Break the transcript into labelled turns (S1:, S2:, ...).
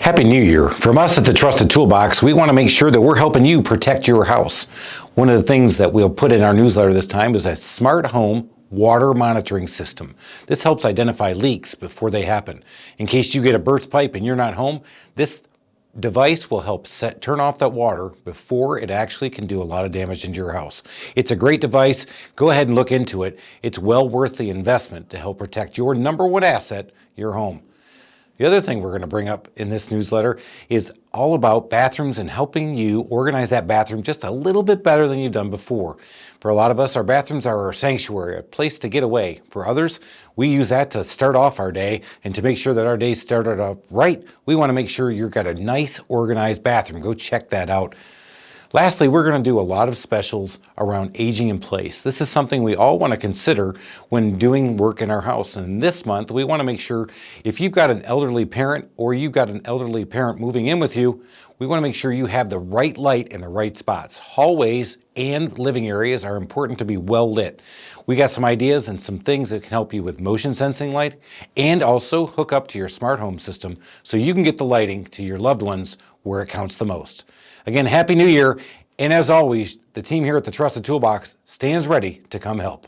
S1: Happy New Year. From us at the Trusted Toolbox, we want to make sure that we're helping you protect your house. One of the things that we'll put in our newsletter this time is a smart home water monitoring system. This helps identify leaks before they happen. In case you get a burst pipe and you're not home, this device will help turn off that water before it actually can do a lot of damage into your house. It's a great device. Go ahead and look into it. It's well worth the investment to help protect your number one asset, your home. The other thing we're going to bring up in this newsletter is all about bathrooms and helping you organize that bathroom just a little bit better than you've done before. For a lot of us, our bathrooms are our sanctuary, a place to get away. For others, we use that to start off our day, and to make sure that our day started off right, we want to make sure you've got a nice, organized bathroom. Go check that out. Lastly, we're going to do a lot of specials around aging in place. This is something we all want to consider when doing work in our house. And this month, we want to make sure if you've got an elderly parent or you've got an elderly parent moving in with you, we want to make sure you have the right light in the right spots. Hallways and living areas are important to be well lit. We got some ideas and some things that can help you with motion sensing light and also hook up to your smart home system so you can get the lighting to your loved ones where it counts the most. Again, Happy New Year, and as always, the team here at the Trusted Toolbox stands ready to come help.